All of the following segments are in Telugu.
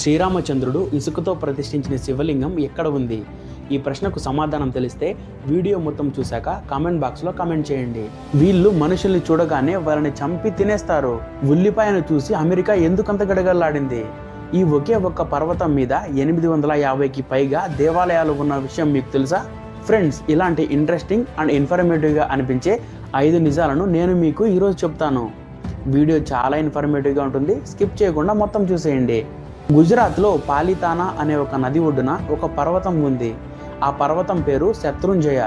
శ్రీరామచంద్రుడు ఇసుకతో ప్రతిష్ఠించిన శివలింగం ఎక్కడ ఉంది? ఈ ప్రశ్నకు సమాధానం తెలిస్తే వీడియో మొత్తం చూశాక కామెంట్ బాక్స్లో కామెంట్ చేయండి. వీళ్ళు మనుషుల్ని చూడగానే వాళ్ళని చంపి తినేస్తారు. ఉల్లిపాయను చూసి అమెరికా ఎందుకంత గడగల్లాడింది? ఈ ఒకే ఒక్క పర్వతం మీద 850కి పైగా దేవాలయాలు ఉన్న విషయం మీకు తెలుసా? ఫ్రెండ్స్, ఇలాంటి ఇంట్రెస్టింగ్ అండ్ ఇన్ఫర్మేటివ్గా అనిపించే 5 నిజాలను నేను మీకు ఈరోజు చెప్తాను. వీడియో చాలా ఇన్ఫర్మేటివ్గా ఉంటుంది, స్కిప్ చేయకుండా మొత్తం చూసేయండి. గుజరాత్లో పాలితానా అనే ఒక నది ఒడ్డున ఒక పర్వతం ఉంది. ఆ పర్వతం పేరు శత్రుంజయ.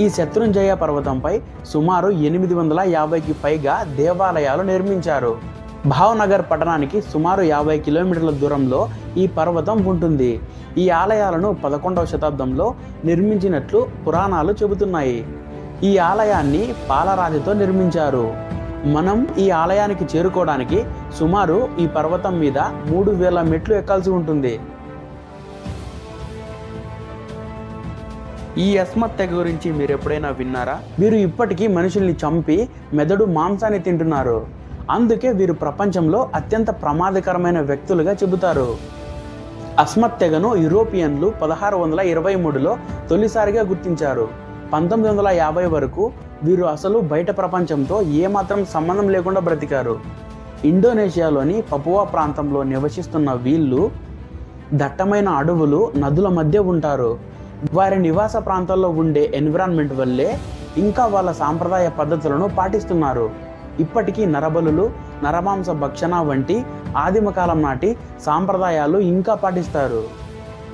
ఈ శత్రుంజయ పర్వతంపై సుమారు 850కి పైగా దేవాలయాలు నిర్మించారు. భావనగర్ పట్టణానికి సుమారు 50 కిలోమీటర్ల దూరంలో ఈ పర్వతం ఉంటుంది. ఈ ఆలయాలను 11వ శతాబ్దంలో నిర్మించినట్లు పురాణాలు చెబుతున్నాయి. ఈ ఆలయాన్ని పాలరాతితో నిర్మించారు. మనం ఈ ఆలయానికి చేరుకోవడానికి సుమారు ఈ పర్వతం మీద 3000 మెట్లు ఎక్కాల్సి ఉంటుంది. ఈ అస్మత్ తెగ గురించి మీరు ఎప్పుడైనా విన్నారా? వీరు ఇప్పటికీ మనుషుల్ని చంపి మెదడు మాంసాన్ని తింటున్నారు. అందుకే వీరు ప్రపంచంలో అత్యంత ప్రమాదకరమైన వ్యక్తులుగా చెబుతారు. అస్మత్ తెగను యూరోపియన్లు 1623లో తొలిసారిగా గుర్తించారు. 1950 వరకు వీరు అసలు బయట ప్రపంచంతో ఏమాత్రం సంబంధం లేకుండా బ్రతికారు. ఇండోనేషియాలోని పపువా ప్రాంతంలో నివసిస్తున్న వీళ్ళు దట్టమైన అడవులు, నదుల మధ్య ఉంటారు. వారి నివాస ప్రాంతాల్లో ఉండే ఎన్విరాన్మెంట్ వల్లే ఇంకా వాళ్ళ సాంప్రదాయ పద్ధతులను పాటిస్తున్నారు. ఇప్పటికీ నరబలులు, నరమాంస భక్షణ వంటి ఆదిమకాలం నాటి సాంప్రదాయాలు ఇంకా పాటిస్తారు.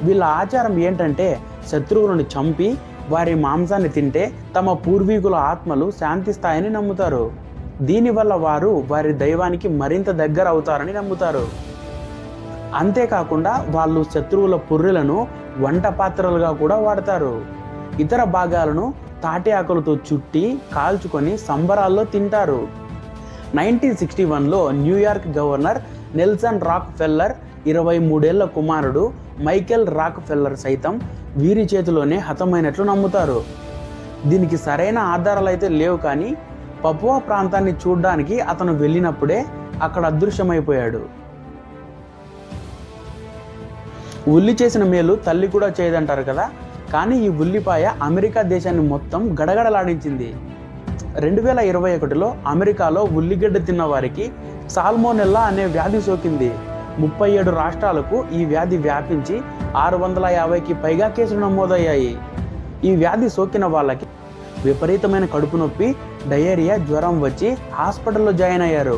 వీళ్ళ ఆచారం ఏంటంటే శత్రువులను చంపి వారి మాంసాన్ని తింటే తమ పూర్వీకుల ఆత్మలు శాంతిస్తాయని నమ్ముతారు. దీనివల్ల వారు వారి దైవానికి మరింత దగ్గర అవుతారని నమ్ముతారు. అంతేకాకుండా వాళ్ళు శత్రువుల పుర్రెలను వంట పాత్రలుగా కూడా వాడతారు. ఇతర భాగాలను తాటి ఆకులతో చుట్టి కాల్చుకొని సంబరాల్లో తింటారు. 1961లో న్యూయార్క్ గవర్నర్ నెల్సన్ రాక్ ఫెల్లర్ 23 ఏళ్ల కుమారుడు మైకేల్ రాక్ ఫెల్లర్ సైతం వీరి చేతిలోనే హతమైనట్లు నమ్ముతారు. దీనికి సరైన ఆధారాలు అయితే లేవు, కానీ పపువా ప్రాంతాన్ని చూడడానికి అతను వెళ్ళినప్పుడే అక్కడ అదృశ్యమైపోయాడు. ఉల్లి చేసిన మేలు తల్లి కూడా చేయదంటారు కదా, కానీ ఈ ఉల్లిపాయ అమెరికా దేశాన్ని మొత్తం గడగడలాడించింది. 2021లో అమెరికాలో ఉల్లిగడ్డ తిన్న వారికి సాల్మోనెల్లా అనే వ్యాధి సోకింది. 37 రాష్ట్రాలకు ఈ వ్యాధి వ్యాపించి 650కి పైగా కేసులు నమోదయ్యాయి. ఈ వ్యాధి సోకిన వాళ్ళకి విపరీతమైన కడుపు నొప్పి, డయేరియా, జ్వరం వచ్చి హాస్పిటల్లో జాయిన్ అయ్యారు.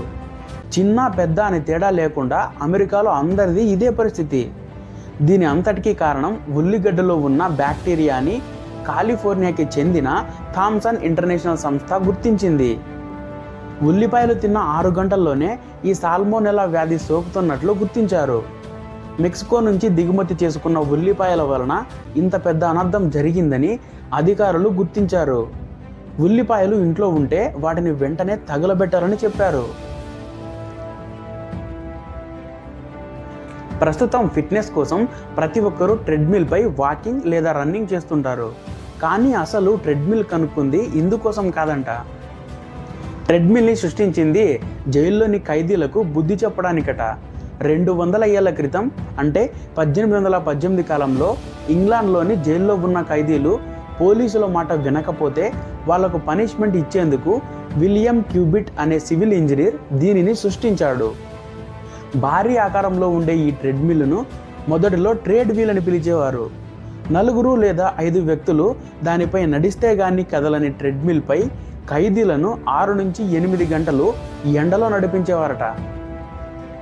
చిన్న పెద్ద అని తేడా లేకుండా అమెరికాలో అందరిది ఇదే పరిస్థితి. దీని అంతటికీ కారణం ఉల్లిగడ్డలో ఉన్న బ్యాక్టీరియాని కాలిఫోర్నియాకి చెందిన థామ్సన్ ఇంటర్నేషనల్ సంస్థ గుర్తించింది. ఉల్లిపాయలు తిన్న 6 గంటల్లోనే ఈ సాల్మోనెల్లా వ్యాధి సోకుతున్నట్లు గుర్తించారు. మెక్సికో నుంచి దిగుమతి చేసుకున్న ఉల్లిపాయల వలన ఇంత పెద్ద అనర్థం జరిగిందని అధికారులు గుర్తించారు. ఉల్లిపాయలు ఇంట్లో ఉంటే వాటిని వెంటనే తగలబెట్టాలని చెప్పారు. ప్రస్తుతం ఫిట్నెస్ కోసం ప్రతి ఒక్కరూ ట్రెడ్మిల్పై వాకింగ్ లేదా రన్నింగ్ చేస్తుంటారు. కానీ అసలు ట్రెడ్మిల్ కనుక్కుంది ఇందుకోసం కాదంట. ట్రెడ్మిల్ని సృష్టించింది జైల్లోని ఖైదీలకు బుద్ధి చెప్పడానికట. 200 ఏళ్ల క్రితం అంటే 1818 కాలంలో ఇంగ్లాండ్లోని జైల్లో ఉన్న ఖైదీలు పోలీసుల మాట వినకపోతే వాళ్లకు పనిష్మెంట్ ఇచ్చేందుకు విలియం క్యూబిట్ అనే సివిల్ ఇంజనీర్ దీనిని సృష్టించాడు. భారీ ఆకారంలో ఉండే ఈ ట్రెడ్మిల్ను మొదటిలో ట్రేడ్ వీల్ అని పిలిచేవారు. 4 లేదా 5 వ్యక్తులు దానిపై నడిస్తే గానీ కదలని ట్రెడ్మిల్పై ఖైదీలను 6 నుంచి 8 గంటలు ఎండలో నడిపించేవారట.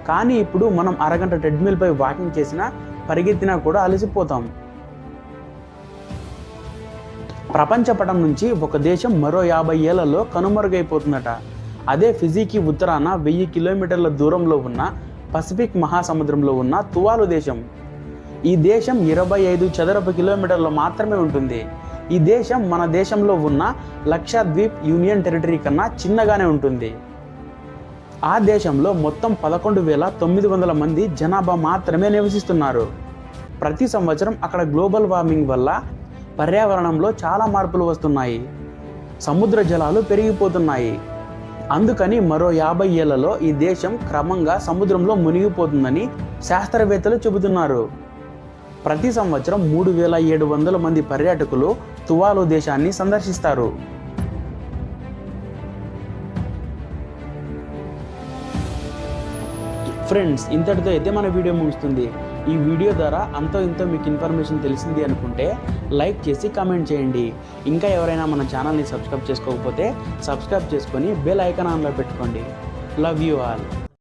కానీ ఇప్పుడు మనం అరగంట ట్రెడ్మిల్పై వాకింగ్ చేసినా, పరిగెత్తినా కూడా అలసిపోతాం. ప్రపంచపటం నుంచి ఒక దేశం మరో 50 ఏళ్లలో కనుమరుగైపోతుందట. అదే ఫిజీకి ఉత్తరాన 1000 కిలోమీటర్ల దూరంలో ఉన్న పసిఫిక్ మహాసముద్రంలో ఉన్న తువాలు దేశం. ఈ దేశం 25 చదరపు కిలోమీటర్లు మాత్రమే ఉంటుంది. ఈ దేశం మన దేశంలో ఉన్న లక్షద్వీప్ యూనియన్ టెరిటరీ కన్నా చిన్నగానే ఉంటుంది. ఆ దేశంలో మొత్తం 11,900 మంది జనాభా మాత్రమే నివసిస్తున్నారు. ప్రతి సంవత్సరం అక్కడ గ్లోబల్ వార్మింగ్ వల్ల పర్యావరణంలో చాలా మార్పులు వస్తున్నాయి. సముద్ర జలాలు పెరిగిపోతున్నాయి. అందుకని మరో 50 ఏళ్లలో ఈ దేశం క్రమంగా సముద్రంలో మునిగిపోతుందని శాస్త్రవేత్తలు చెబుతున్నారు. ప్రతి సంవత్సరం 3700 మంది పర్యాటకులు తువాలు దేశాన్ని సందర్శిస్తారు. ఫ్రెండ్స్, ఇంతటితో అయితే మన వీడియో ముగుస్తుంది. ఈ వీడియో ద్వారా అంతో ఇంతో మీకు ఇన్ఫర్మేషన్ తెలిసింది అనుకుంటే లైక్ చేసి కామెంట్ చేయండి. ఇంకా ఎవరైనా మన ఛానల్ని సబ్స్క్రైబ్ చేసుకోకపోతే సబ్స్క్రైబ్ చేసుకొని బెల్ ఐకాన్ ఆన్లో పెట్టుకోండి. Love you all.